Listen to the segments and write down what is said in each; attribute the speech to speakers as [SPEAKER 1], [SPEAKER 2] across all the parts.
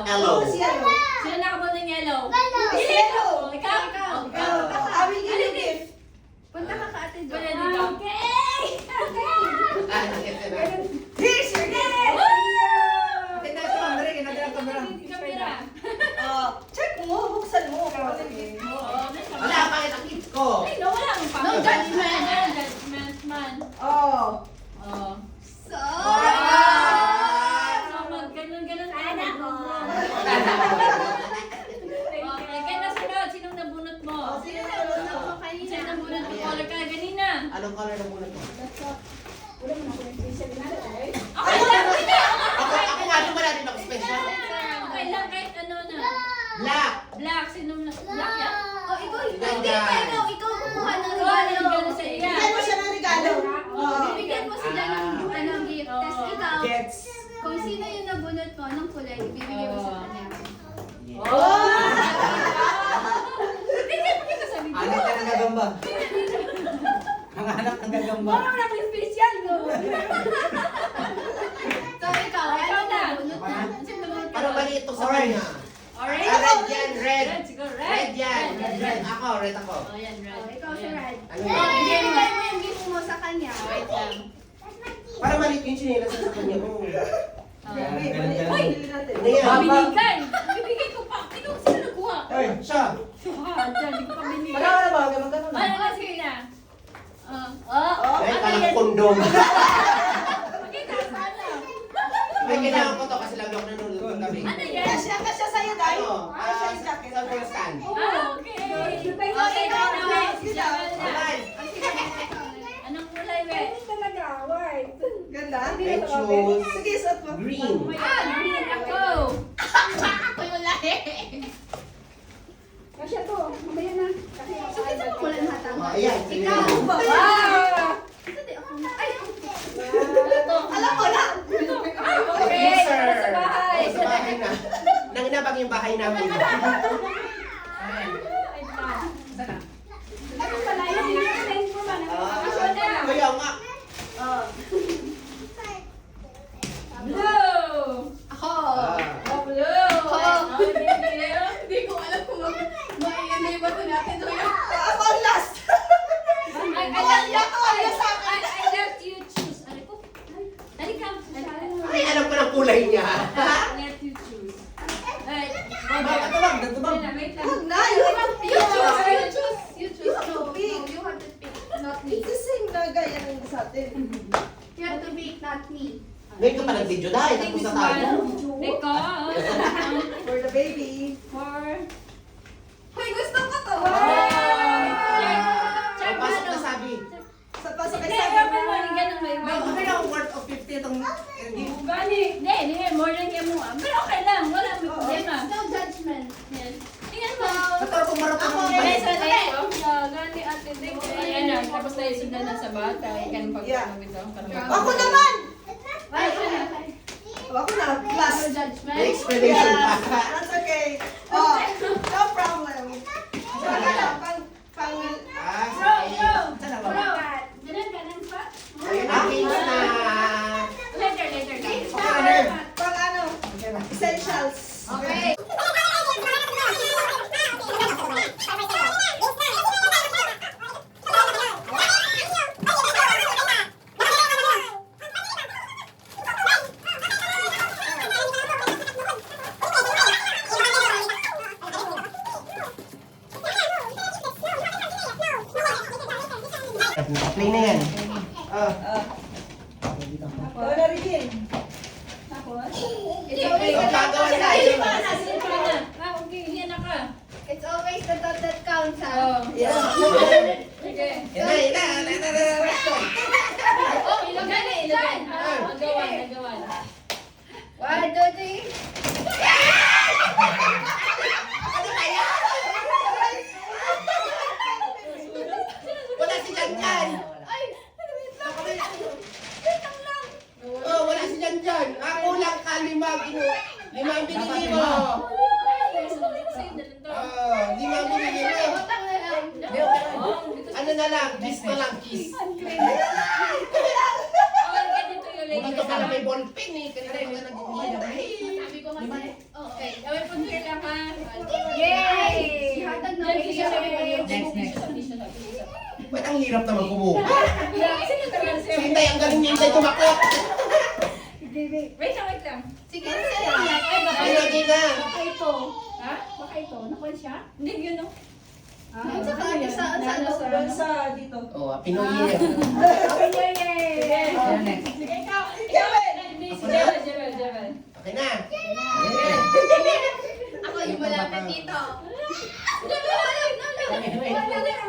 [SPEAKER 1] Yellow.
[SPEAKER 2] Sino nakabot ng yellow?
[SPEAKER 3] Yellow.
[SPEAKER 2] Ikaw.
[SPEAKER 3] Awing yung gift.
[SPEAKER 4] Punta ka ka ate Jo.
[SPEAKER 2] Pwede dito.
[SPEAKER 3] Here's your gift.
[SPEAKER 5] Tingnan sa camera, ginagyan ang camera.
[SPEAKER 2] Kamera.
[SPEAKER 3] Check mo, buksan mo.
[SPEAKER 1] Wala, bakit ang gift ko?
[SPEAKER 2] Ay, no, wala akong pang-
[SPEAKER 4] No judgment.
[SPEAKER 2] No judgment, man.
[SPEAKER 3] Oh.
[SPEAKER 2] Oh.
[SPEAKER 4] So,
[SPEAKER 2] So, ganun-ganun. Okay, kaya nasunod. Sinong nabunot mo?
[SPEAKER 4] sino na una ko kanina?
[SPEAKER 2] Sino nabunot mo? Color ka ganina.
[SPEAKER 1] Anong color na muna to?
[SPEAKER 2] Okay lang, sige.
[SPEAKER 1] Ako nga, di ba natin ako special?
[SPEAKER 2] Okay lang, kahit ano na.
[SPEAKER 1] Black.
[SPEAKER 2] Black, sinong na? Black yan?
[SPEAKER 4] Oh, ikaw,
[SPEAKER 1] Ikaw
[SPEAKER 4] hindi
[SPEAKER 1] yan.
[SPEAKER 4] pa ikaw kumuha ng
[SPEAKER 2] Oh, ano
[SPEAKER 4] regalo.
[SPEAKER 2] regalo sa iya?
[SPEAKER 3] Bigyan mo siya ng regalo.
[SPEAKER 4] Bibigyan mo sila ng gift. Tapos ikaw,
[SPEAKER 5] Gets.
[SPEAKER 4] kung sino yung nabunot mo, anong kulay, bibigyan mo sa kanya.
[SPEAKER 2] Hindi ka sa video.
[SPEAKER 5] Anak ka ng gagamba. Ang anak ng gagamba.
[SPEAKER 2] Wala ko yung special, no?
[SPEAKER 4] So, ikaw,
[SPEAKER 2] Ikaw na.
[SPEAKER 4] nabunot na. Sino nabunot ka?
[SPEAKER 1] Parang mali ito sa
[SPEAKER 5] Orange.
[SPEAKER 1] kanya.
[SPEAKER 2] Orange?
[SPEAKER 1] Red yan, red.
[SPEAKER 2] Red, siguro.
[SPEAKER 1] Red yan.
[SPEAKER 2] Red.
[SPEAKER 1] Red ako, red ako.
[SPEAKER 2] Oh, yan, red.
[SPEAKER 4] Oh, ikaw si
[SPEAKER 2] Ayan.
[SPEAKER 4] Red.
[SPEAKER 1] Ano
[SPEAKER 4] Oh,
[SPEAKER 1] yan?
[SPEAKER 4] ibigay mo yung gift mo sa kanya.
[SPEAKER 2] Wait lang.
[SPEAKER 1] Parang mali yung chinelas sa kanya. Oh.
[SPEAKER 3] Wait,
[SPEAKER 5] Ganun, ganun.
[SPEAKER 3] Uy, bili natin.
[SPEAKER 1] Ano yan?
[SPEAKER 2] Binigay! Bibigay ko pa. Ikaw sino nagkuha?
[SPEAKER 5] Ay,
[SPEAKER 1] Siya.
[SPEAKER 2] Ah, dyan, hindi ko pa binigay.
[SPEAKER 5] Magawa na ba? Magano na.
[SPEAKER 2] Ano na, sige na.
[SPEAKER 1] Ay,
[SPEAKER 2] ano
[SPEAKER 1] parang
[SPEAKER 2] yan?
[SPEAKER 1] kondom.
[SPEAKER 2] Pakita, sana.
[SPEAKER 1] May kailangan ko to kasi lagi ako nanonood ng gabi.
[SPEAKER 2] Ano yan?
[SPEAKER 3] Kasya sa'yo, Day.
[SPEAKER 1] Ano?
[SPEAKER 3] Kasya yung jacket.
[SPEAKER 1] Sa first stand.
[SPEAKER 2] Okay. Okay,
[SPEAKER 3] ikaw
[SPEAKER 2] na,
[SPEAKER 3] na.
[SPEAKER 2] wait.
[SPEAKER 3] Sige
[SPEAKER 2] Jamal na.
[SPEAKER 1] Alay.
[SPEAKER 2] Anong kulay, wait?
[SPEAKER 3] Ganda.
[SPEAKER 1] I choose
[SPEAKER 3] Sige, suot mo.
[SPEAKER 1] green.
[SPEAKER 2] Green ako.
[SPEAKER 4] Ako yung lahi. Sino mo kulay mata mo?
[SPEAKER 1] Oh, ayan.
[SPEAKER 4] Ikaw.
[SPEAKER 2] Wow!
[SPEAKER 4] Ito di ako. Ay,
[SPEAKER 3] Alam mo na.
[SPEAKER 2] Okay, para sa bahay.
[SPEAKER 1] Sa bahay na. Nanginabang yung bahay namin.
[SPEAKER 2] Wait lang.
[SPEAKER 4] ano pala yun?
[SPEAKER 1] Kaya nga.
[SPEAKER 2] Blue!
[SPEAKER 4] Ako.
[SPEAKER 2] Oh, blue!
[SPEAKER 4] Ako.
[SPEAKER 2] Oh, baby.
[SPEAKER 4] Hindi ko alam kung maiinay ba ito natin. So, yun.
[SPEAKER 3] Ako ang last.
[SPEAKER 2] I let you choose. Ano po? Dali ka.
[SPEAKER 1] Ay, alam ko ng kulay niya.
[SPEAKER 2] Let you choose. Right.
[SPEAKER 5] Datubag, datubag.
[SPEAKER 2] Wait lang.
[SPEAKER 3] Huwag na. You have to
[SPEAKER 4] You choose.
[SPEAKER 3] choose.
[SPEAKER 4] You choose. You choose.
[SPEAKER 3] You have to pick.
[SPEAKER 4] No, you have to pick. Not me.
[SPEAKER 3] It's the same na gaya ng sa atin.
[SPEAKER 4] You have to pick, not me.
[SPEAKER 1] Ngayon ka pa nag-video dahil tapos na tayo.
[SPEAKER 2] Because
[SPEAKER 3] For the baby.
[SPEAKER 2] for
[SPEAKER 4] Hoy, gusto ko to.
[SPEAKER 2] check
[SPEAKER 1] O, pasok
[SPEAKER 2] ano?
[SPEAKER 1] na sabi.
[SPEAKER 3] Sa pasok
[SPEAKER 2] Hindi,
[SPEAKER 3] ay
[SPEAKER 2] open mo rin ganun may
[SPEAKER 1] May okay lang, worth of 50 itong...
[SPEAKER 2] Gani. Hindi, more than yan mo. Pero okay lang, wala may problema.
[SPEAKER 4] There's no judgment.
[SPEAKER 2] Yan. Tingnan mo.
[SPEAKER 1] Kataro kung marap
[SPEAKER 4] Ako,
[SPEAKER 1] ng
[SPEAKER 2] Guys,
[SPEAKER 1] bahay.
[SPEAKER 2] gani ate Ding. Ayan na, tapos na isundan na sa bata. Ikan pag
[SPEAKER 3] Yeah.
[SPEAKER 2] ito.
[SPEAKER 3] Ako naman!
[SPEAKER 4] Ay, okay.
[SPEAKER 3] Ako na.
[SPEAKER 4] No
[SPEAKER 3] Last.
[SPEAKER 4] judgment.
[SPEAKER 1] May explanation pa.
[SPEAKER 3] That's okay. Oh, no problem. Pang
[SPEAKER 1] Ah,
[SPEAKER 2] Bro,
[SPEAKER 1] sige.
[SPEAKER 2] bro.
[SPEAKER 1] Saan na ba?
[SPEAKER 2] Bro. Ganun, ganun pa.
[SPEAKER 1] Ayun na, case na.
[SPEAKER 2] Later, guys.
[SPEAKER 3] pang ano? Essentials.
[SPEAKER 4] Okay.
[SPEAKER 1] Play na yan.
[SPEAKER 3] Oh, na-reveal.
[SPEAKER 4] It's always the thought
[SPEAKER 1] Gagawa
[SPEAKER 4] that
[SPEAKER 1] tayo.
[SPEAKER 2] Okay, yan na ka.
[SPEAKER 4] It's always the thought that counts, ha?
[SPEAKER 2] Oh.
[SPEAKER 3] Yeah.
[SPEAKER 2] Okay.
[SPEAKER 1] Yan na.
[SPEAKER 2] Oh, ilagay na, ilagay. Nagawan, nagawan.
[SPEAKER 4] 1, 2, 3.
[SPEAKER 1] Wala si Jan Jan.
[SPEAKER 4] Ay! Wait lang.
[SPEAKER 1] Oh, wala si Jan Jan. Ako lang ka, limang binili mo. Limang binili mo.
[SPEAKER 4] Utang na lang.
[SPEAKER 1] Ano na lang, kiss na lang, kiss.
[SPEAKER 2] ganito yung
[SPEAKER 1] Hindi
[SPEAKER 2] lady.
[SPEAKER 1] ka pala may ballpen eh. Kanina ka nag-iiyak.
[SPEAKER 4] Sabi ko nga sa'yo. Okay.
[SPEAKER 1] Inday, ang galing ni Inday tumakot.
[SPEAKER 2] Wait lang.
[SPEAKER 4] Sige, sa'yo yan. Ay, baka
[SPEAKER 1] Ay, lagi na.
[SPEAKER 4] baka ito.
[SPEAKER 2] Ha?
[SPEAKER 4] Baka ito. Nakuha siya?
[SPEAKER 2] Hindi, yun no.
[SPEAKER 4] Yun sa kanya, saan sa
[SPEAKER 3] Doon sa dito.
[SPEAKER 1] Oh, Pinoy year.
[SPEAKER 4] Okay, yay, yay.
[SPEAKER 5] Ayan, next.
[SPEAKER 3] Sige, ikaw. Kevin!
[SPEAKER 2] Hindi, si Jebel.
[SPEAKER 1] Okay na.
[SPEAKER 4] Ako yung malapit dito.
[SPEAKER 1] Wait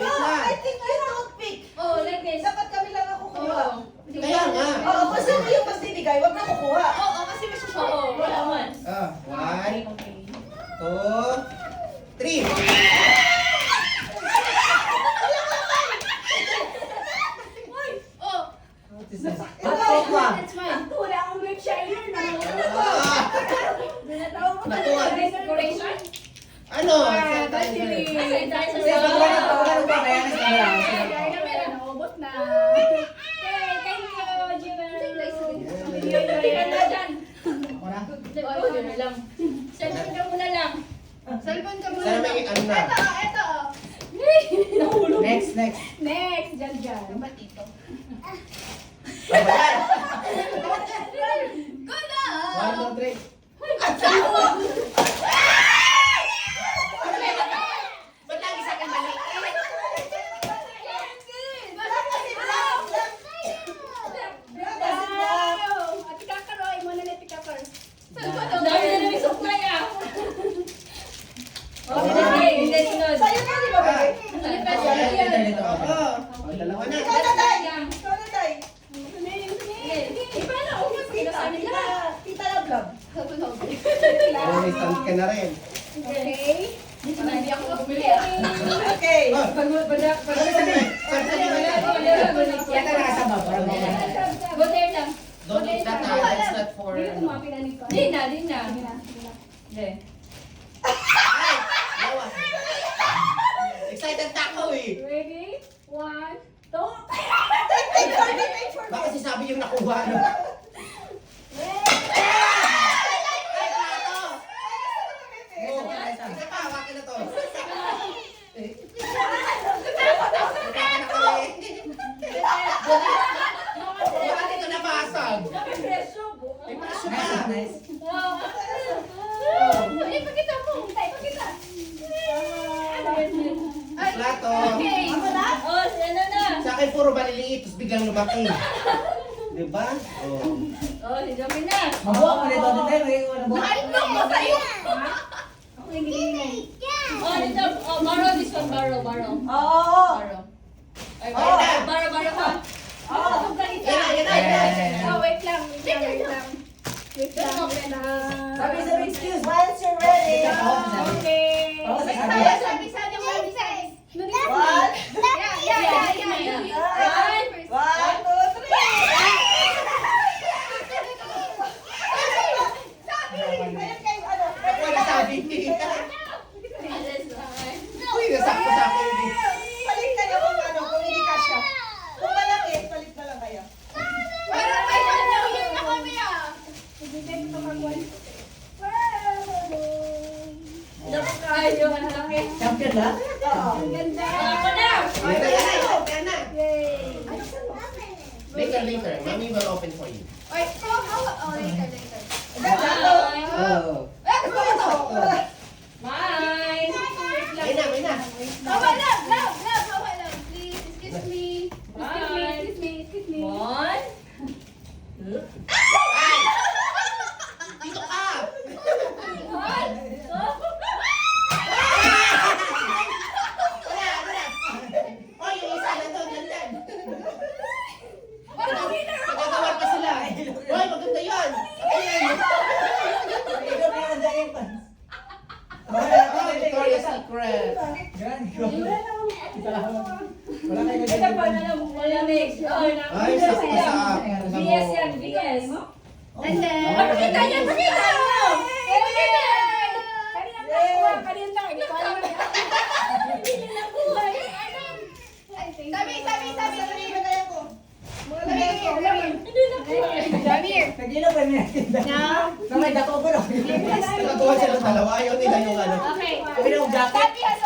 [SPEAKER 3] No,
[SPEAKER 1] lang.
[SPEAKER 3] I think you toothpick.
[SPEAKER 2] Oh, like this.
[SPEAKER 3] Dapat kami lang ang kukuha.
[SPEAKER 1] Kaya nga.
[SPEAKER 3] Oo, kung sino yung magbibigay, wag na kukuha.
[SPEAKER 4] Oo, kasi may susunod.
[SPEAKER 2] Oo, wala man.
[SPEAKER 1] Ah, 1, 2, 3.
[SPEAKER 4] Oh,
[SPEAKER 5] Batok ba?
[SPEAKER 4] that's mine.
[SPEAKER 3] Wala akong milk shiner na.
[SPEAKER 1] Ah, Natuwa.
[SPEAKER 2] Decoration?
[SPEAKER 1] Ano?
[SPEAKER 2] Battery.
[SPEAKER 5] Kasi pag wala ba kaya na sila?
[SPEAKER 4] Naubot na.
[SPEAKER 2] Okay, thank you, Jebel. Tingnan na dyan.
[SPEAKER 5] Ako na?
[SPEAKER 2] Oh, yun na lang. Cellphone ka muna lang.
[SPEAKER 4] Cellphone ka muna.
[SPEAKER 1] Sana may ano na.
[SPEAKER 4] Ito.
[SPEAKER 2] Nahulog.
[SPEAKER 5] Next.
[SPEAKER 4] Next, dyan. Ba't dito?
[SPEAKER 1] Ano ba yan?
[SPEAKER 4] Go na!
[SPEAKER 5] 1, 2, 3.
[SPEAKER 1] Ba't lagi sa akin mali?
[SPEAKER 4] Bakit kasi brown? Ati Kakaroy, muna na Ati Kakar.
[SPEAKER 2] Ang dami na namin supply ah. Oh, hindi, sunod.
[SPEAKER 3] Sa'yo na, di ba, baby?
[SPEAKER 5] Dito.
[SPEAKER 1] Oo. Oh, dalawa na.
[SPEAKER 3] Ikaw na, Day! Ikaw na, Day!
[SPEAKER 2] Iba na, umas kita sa amin lahat.
[SPEAKER 3] Tita Lablab.
[SPEAKER 1] May stand ka na rin.
[SPEAKER 4] Okay.
[SPEAKER 2] Hindi ako bumili ah.
[SPEAKER 3] Okay.
[SPEAKER 1] Oh,
[SPEAKER 5] Yan na nakasama. Parang
[SPEAKER 2] Go there lang.
[SPEAKER 1] don't eat that. That's not for...
[SPEAKER 4] Hindi ko tumapin na nito.
[SPEAKER 2] Di na. Hindi.
[SPEAKER 1] Ay! Yawa. Excited na ako eh.
[SPEAKER 4] Ready? 1, 2,
[SPEAKER 3] Take for me, take for me.
[SPEAKER 1] Baka sabi yung nakuha. No? Oh, isa pa, hawakin na to. Bakit ito nabasag?
[SPEAKER 2] Preso.
[SPEAKER 1] May presyo pa.
[SPEAKER 5] nice.
[SPEAKER 4] Ipakita mo. Ipakita.
[SPEAKER 1] Plato.
[SPEAKER 4] Okay.
[SPEAKER 2] Oh, ano na?
[SPEAKER 1] Sa akin puro maliliit, tapos biglang lumaki. Diba? Oh.
[SPEAKER 2] Oh, si Jomi na.
[SPEAKER 5] Mabuha mo nito. Dito.
[SPEAKER 4] Nakaitlo ko sa'yo.
[SPEAKER 2] Ako yung ginigay. Oh, dito. Oh, borrow this one. Borrow.
[SPEAKER 3] Oo.
[SPEAKER 2] Borrow. Ay,
[SPEAKER 1] Oh, na.
[SPEAKER 2] borrow pa.
[SPEAKER 4] Oh, ganito.
[SPEAKER 1] Yan na.
[SPEAKER 4] Oh, wait lang. Wait lang.
[SPEAKER 5] Sabi, excuse.
[SPEAKER 3] Once you're ready.
[SPEAKER 4] Okay.
[SPEAKER 5] Oo,
[SPEAKER 4] Wait,
[SPEAKER 5] sabi.
[SPEAKER 4] sabi.
[SPEAKER 3] One.
[SPEAKER 4] Yeah.
[SPEAKER 3] One, two, three. Ayun kayo, ano?
[SPEAKER 1] Wala sabi. Uy, nasakto sa akin.
[SPEAKER 3] Palit kayo kung ano, kung hindi kasya. Kung malaki, palit na lang kayo.
[SPEAKER 4] Parang may year na kami ah.
[SPEAKER 2] Ay, yung ang laki.
[SPEAKER 5] Champion na?
[SPEAKER 3] Oo.
[SPEAKER 4] Ganda.
[SPEAKER 2] Ako na.
[SPEAKER 1] Yan na.
[SPEAKER 4] Yay.
[SPEAKER 1] Later. Mommy will open for you.
[SPEAKER 4] Wait, oh, later.
[SPEAKER 2] Bye.
[SPEAKER 5] Oo.
[SPEAKER 2] Bye.
[SPEAKER 1] May na.
[SPEAKER 4] Hawa lang. Hawa lang. Please, excuse me.
[SPEAKER 2] Bye.
[SPEAKER 4] Excuse me.
[SPEAKER 2] One.
[SPEAKER 1] Ay! Dito ka!
[SPEAKER 2] One.
[SPEAKER 1] Wala. Oh, yung isa na doon, nandyan. Nagagawa pa sila. Hoy, maganda yun. Ayan.
[SPEAKER 5] Ikaw na yung dahil pa.
[SPEAKER 1] Oh, Victoria's Secret.
[SPEAKER 5] Yan. Wala kayo
[SPEAKER 2] Ito pa na lang. Wala mix. Oh,
[SPEAKER 1] Ay, sakto sa...
[SPEAKER 2] VS yan. VS.
[SPEAKER 4] And then,
[SPEAKER 2] Pakita niya. Pakita.
[SPEAKER 3] Sabi lagayan ko. Mga lagayan ko.
[SPEAKER 5] Kagino pa niya. Kamay dako ko.
[SPEAKER 1] Nagkatuwa sila ng dalawa. Ayaw nila yung ano.
[SPEAKER 4] Okay.
[SPEAKER 5] Kami na yung jacket.
[SPEAKER 4] Sabi has